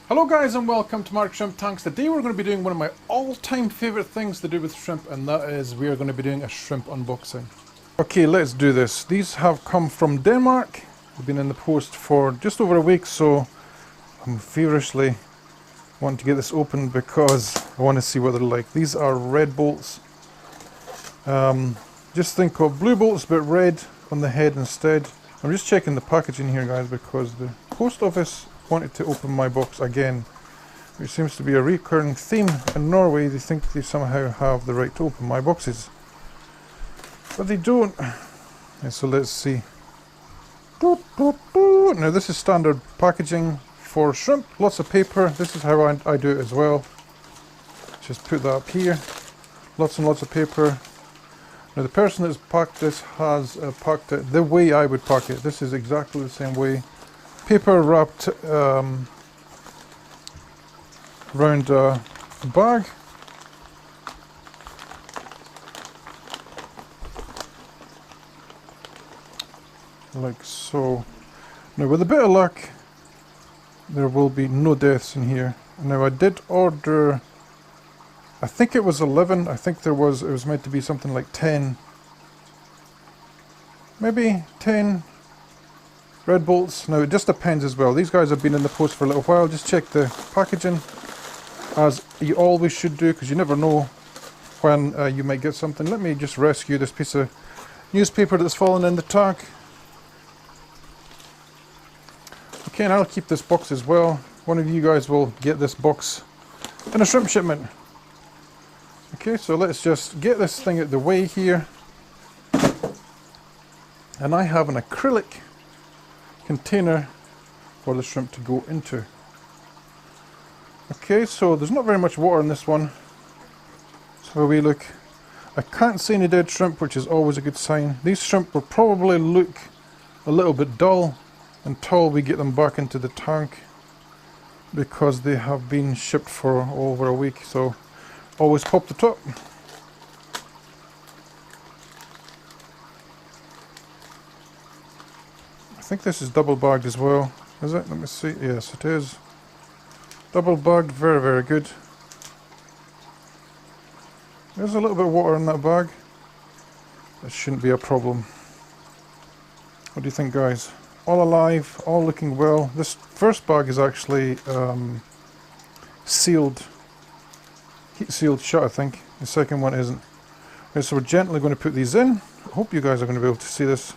Hello guys and welcome to Mark Shrimp Tanks. Today we're going to be doing one of my all-time favourite things to do with shrimp, and that is we are going to be doing a shrimp unboxing. Okay, let's do this. These have come from Denmark. They've been in the post for just over a week, so I'm feverishly wanting to get this open because I want to see what they're like. These are red bolts. Just think of blue bolts but red on the head instead. I'm just checking the packaging here, guys, because the post office wanted to open my box again, which seems to be a recurring theme in Norway. They think they somehow have the right to open my boxes, but they don't. And so let's see. Now this is standard packaging for shrimp, lots of paper. This is how I do it as well. Just put that up here, lots and lots of paper. Now the person that's packed this has packed it the way I would pack it. This is exactly the same way. Paper wrapped around a bag. Like so. Now with a bit of luck there will be no deaths in here. Now I did order, I think it was 11, I think it was meant to be something like 10. Maybe 10 red bolts. Now it just depends as well. These guys have been in the post for a little while. Just check the packaging, as you always should do, because you never know when you might get something. Let me just rescue this piece of newspaper that's fallen in the tank. Okay, and I'll keep this box as well. One of you guys will get this box in a shrimp shipment. Okay, so let's just get this thing out of the way here. And I have an acrylic container for the shrimp to go into. Okay, so there's not very much water in this one. So we look. I can't see any dead shrimp, which is always a good sign. These shrimp will probably look a little bit dull until we get them back into the tank, because they have been shipped for over a week. So always pop the top. I think this is double bagged as well, is it? Let me see. Yes, it is. Double bagged, very, very good. There's a little bit of water in that bag. That shouldn't be a problem. What do you think, guys? All alive, all looking well. This first bag is actually sealed, heat sealed shut, I think. The second one isn't. Okay, so we're gently going to put these in. I hope you guys are going to be able to see this.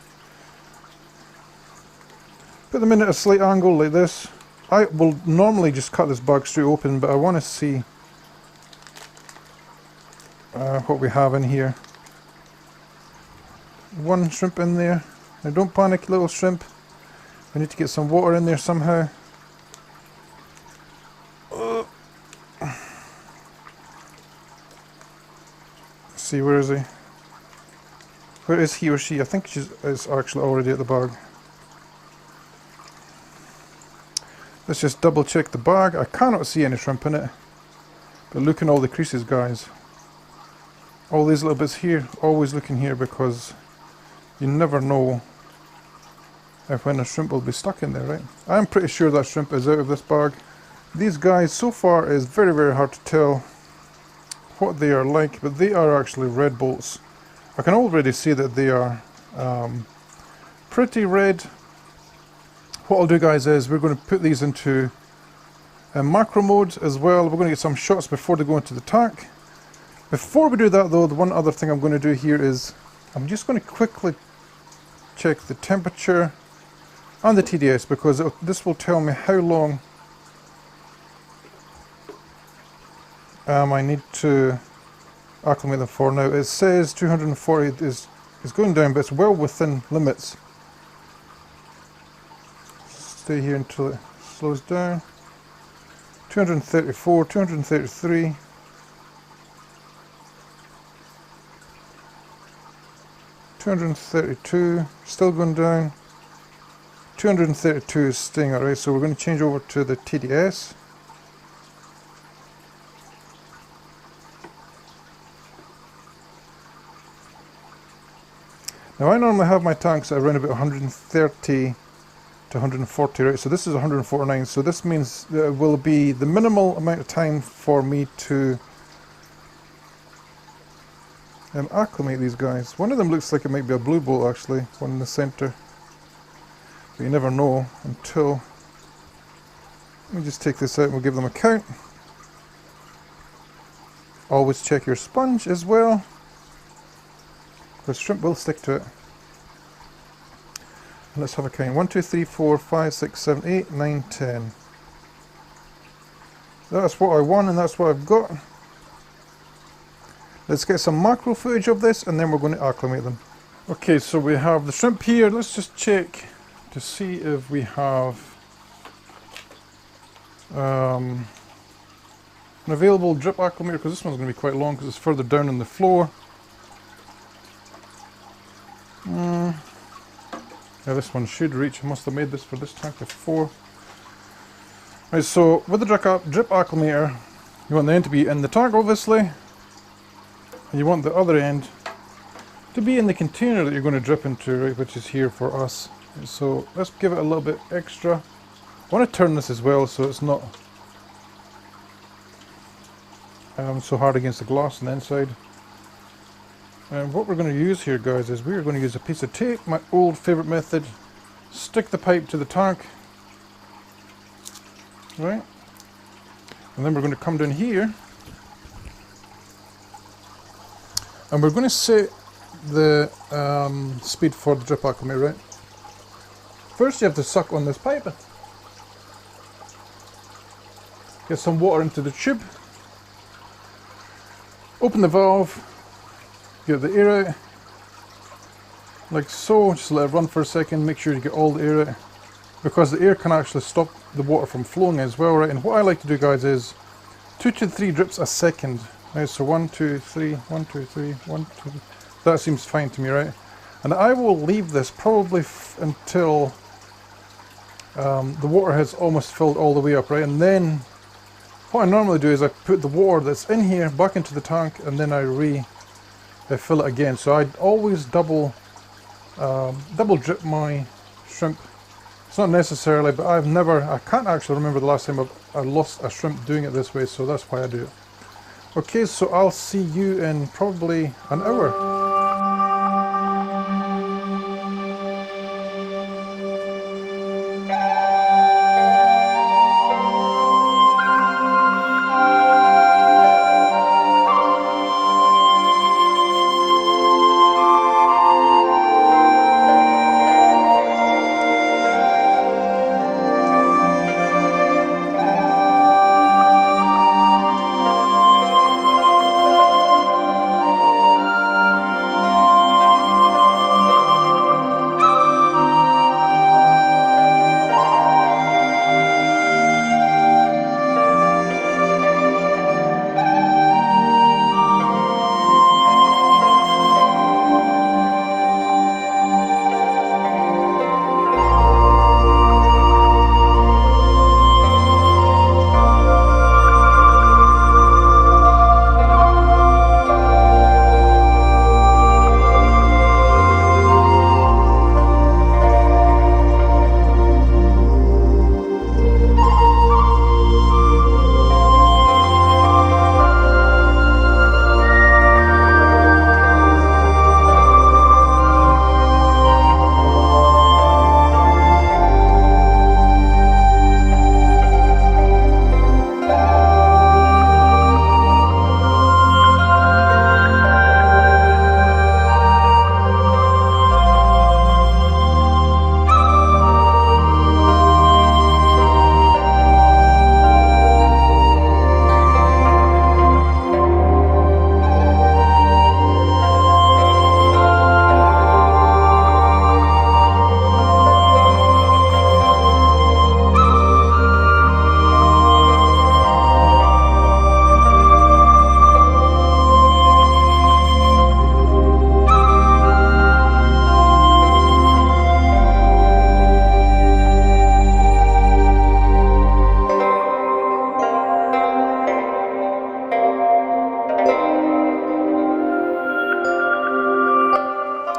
Put them in at a slight angle like this. I will normally just cut this bag straight open, but I want to see what we have in here. One shrimp in there. Now don't panic, little shrimp. We need to get some water in there somehow. Let's see, where is he? Where is he or she? I think is actually already at the bag. Let's just double check the bag. I cannot see any shrimp in it. But look in all the creases, guys. All these little bits here, always look in here, because you never know when a shrimp will be stuck in there, right? I'm pretty sure that shrimp is out of this bag. These guys, so far, is very, very hard to tell what they are like, but they are actually red bolts. I can already see that they are pretty red. What I'll do, guys, is we're going to put these into macro mode as well. We're going to get some shots before they go into the tank. Before we do that, though, the one other thing I'm going to do here is I'm just going to quickly check the temperature and the TDS, because this will tell me how long I need to acclimate them for. Now it says 240 is going down, but it's well within limits. Stay here until it slows down. 234, 233. 232, still going down. 232 is staying alright, so we're going to change over to the TDS. Now I normally have my tanks at around about 130 to 140, right? So this is 149, so this means that it will be the minimal amount of time for me to acclimate these guys. One of them looks like it might be a blue bolt actually, one in the center. But you never know until... Let me just take this out and we'll give them a count. Always check your sponge as well, because shrimp will stick to it. And let's have a count. 1, 2, 3, 4, 5, 6, 7, 8, 9, 10. That's what I want and that's what I've got. Let's get some macro footage of this and then we're going to acclimate them. Okay, so we have the shrimp here. Let's just check to see if we have an available drip acclimator, because this one's going to be quite long because it's further down on the floor. Yeah, this one should reach. I must have made this for this tank before. Right, so with the drip acclimator, you want the end to be in the tank obviously, and you want the other end to be in the container that you're going to drip into, right, which is here for us. Right, so let's give it a little bit extra. I want to turn this as well so it's not so hard against the glass on the inside. And what we're going to use here, guys, is we're going to use a piece of tape, my old favourite method. Stick the pipe to the tank, right? And then we're going to come down here and we're going to set the speed for the drip acclimator, right? First you have to suck on this pipe. Get some water into the tube. Open the valve. Get the air out, like so. Just let it run for a second, make sure you get all the air out, because the air can actually stop the water from flowing as well, right? And what I like to do, guys, is 2 to 3 drips a second, right? So 1, 2, 3, 1, 2, 3, 1, 2, that seems fine to me, right? And I will leave this probably until the water has almost filled all the way up, right? And then what I normally do is I put the water that's in here back into the tank and then I fill it again. So I always double drip my shrimp. It's not necessarily, but I can't actually remember the last time I lost a shrimp doing it this way, so that's why I do it. Okay, so I'll see you in probably an hour.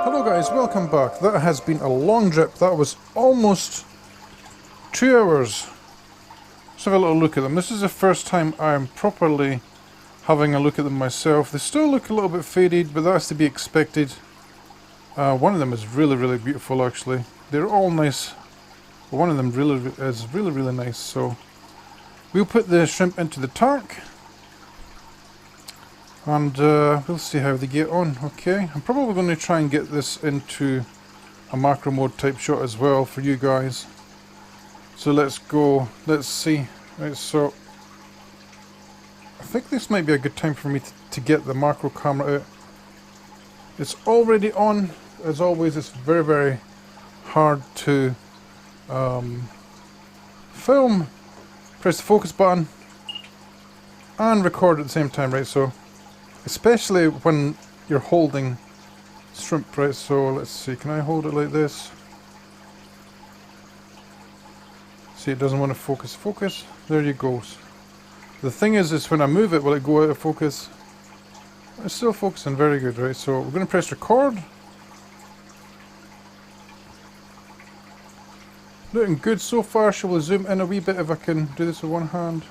Hello guys, welcome back. That has been a long drip. That was almost 2 hours. Let's have a little look at them. This is the first time I'm properly having a look at them myself. They still look a little bit faded, but that's to be expected. One of them is really, really beautiful actually. They're all nice, but one of them is really, really nice. So we'll put the shrimp into the tank and we'll see how they get on. Okay, I'm probably going to try and get this into a macro mode type shot as well for you guys. So let's go, let's see. Right, so I think this might be a good time for me to get the macro camera out. It's already on. As always, it's very, very hard to film. Press the focus button and record at the same time, right? So especially when you're holding shrimp, right? So let's see, can I hold it like this? See, it doesn't want to focus. Focus. There you go. The thing is when I move it, will it go out of focus? It's still focusing. Very good, right? So we're going to press record. Looking good so far. Shall we zoom in a wee bit if I can do this with one hand?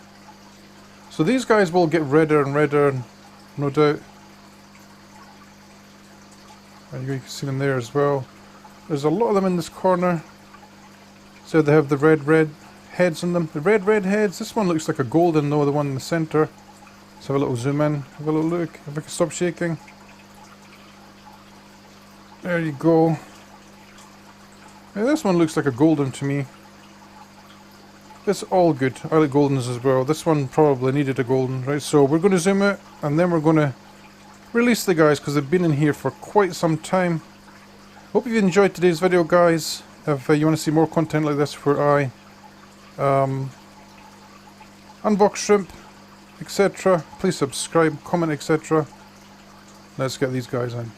So these guys will get redder and redder, no doubt. And you can see them there as well. There's a lot of them in this corner. So they have the red heads on them. The red heads. This one looks like a golden though, the one in the center. Let's have a little zoom in, have a little look. If I can stop shaking. There you go. Yeah, this one looks like a golden to me. It's all good. I like goldens as well. This one probably needed a golden, right? So we're going to zoom out and then we're going to release the guys because they've been in here for quite some time. Hope you enjoyed today's video, guys. If you want to see more content like this where I unbox shrimp, etc., please subscribe, comment, etc. Let's get these guys in.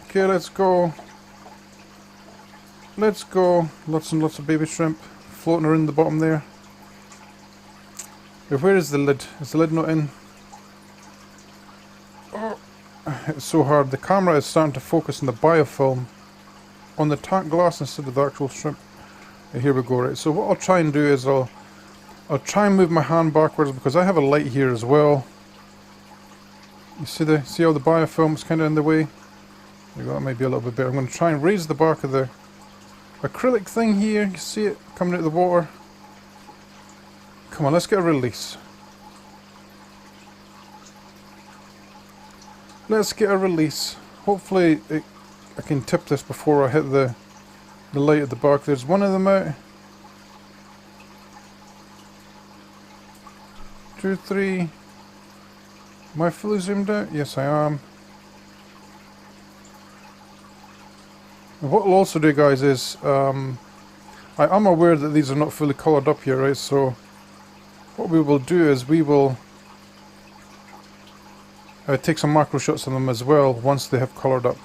Okay, let's go. Let's go. Lots and lots of baby shrimp floating around the bottom there. Where is the lid? Is the lid not in? Oh, it's so hard. The camera is starting to focus on the biofilm on the tank glass instead of the actual shrimp. Here we go, right. So what I'll try and do is I'll try and move my hand backwards because I have a light here as well. You see how the biofilm is kind of in the way? There you go, that might be a little bit better. I'm going to try and raise the back of the acrylic thing here. You see it coming out of the water. Come on, let's get a release. Let's get a release. Hopefully I can tip this before I hit the light at the back. There's one of them out. 2, 3. Am I fully zoomed out? Yes, I am. And what I'll also do, guys, is I am aware that these are not fully coloured up here, right? So what we will do is we will take some macro shots on them as well once they have coloured up.